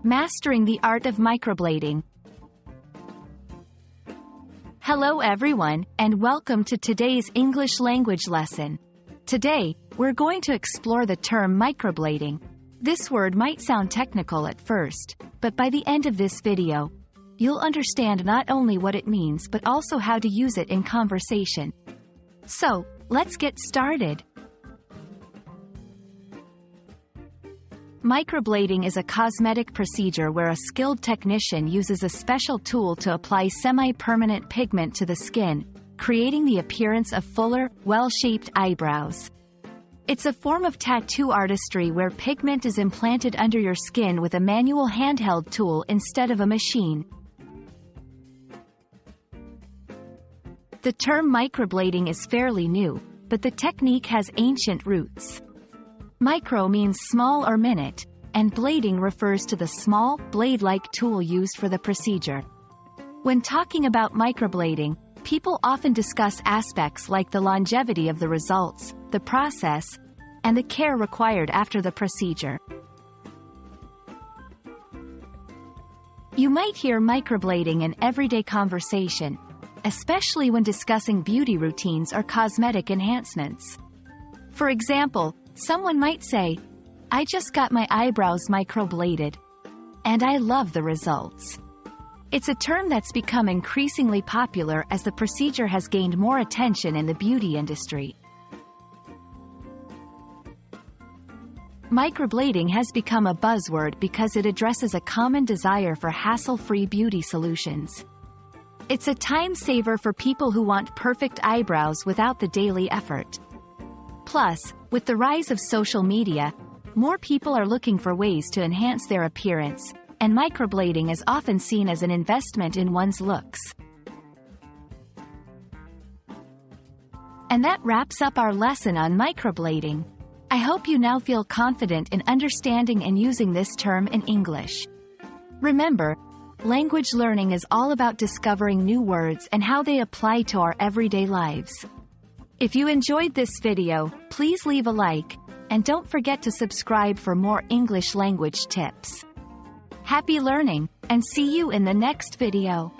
Mastering the Art of Microblading. Hello everyone, and welcome to today's English language lesson. Today, we're going to explore the term microblading. This word might sound technical at first, but by the end of this video, you'll understand not only what it means but also how to use it in conversation. So, let's get started. Microblading is a cosmetic procedure where a skilled technician uses a special tool to apply semi-permanent pigment to the skin, creating the appearance of fuller, well-shaped eyebrows. It's a form of tattoo artistry where pigment is implanted under your skin with a manual handheld tool instead of a machine. The term microblading is fairly new, but the technique has ancient roots. Micro means small or minute, and blading refers to the small, blade-like tool used for the procedure. When talking about microblading, people often discuss aspects like the longevity of the results, the process, and the care required after the procedure. You might hear microblading in everyday conversation, especially when discussing beauty routines or cosmetic enhancements. For example, someone might say, "I just got my eyebrows microbladed, and I love the results." It's a term that's become increasingly popular as the procedure has gained more attention in the beauty industry. Microblading has become a buzzword because it addresses a common desire for hassle-free beauty solutions. It's a time saver for people who want perfect eyebrows without the daily effort. Plus, with the rise of social media, more people are looking for ways to enhance their appearance, and microblading is often seen as an investment in one's looks. And that wraps up our lesson on microblading. I hope you now feel confident in understanding and using this term in English. Remember, language learning is all about discovering new words and how they apply to our everyday lives. If you enjoyed this video, please leave a like, and don't forget to subscribe for more English language tips. Happy learning, and see you in the next video.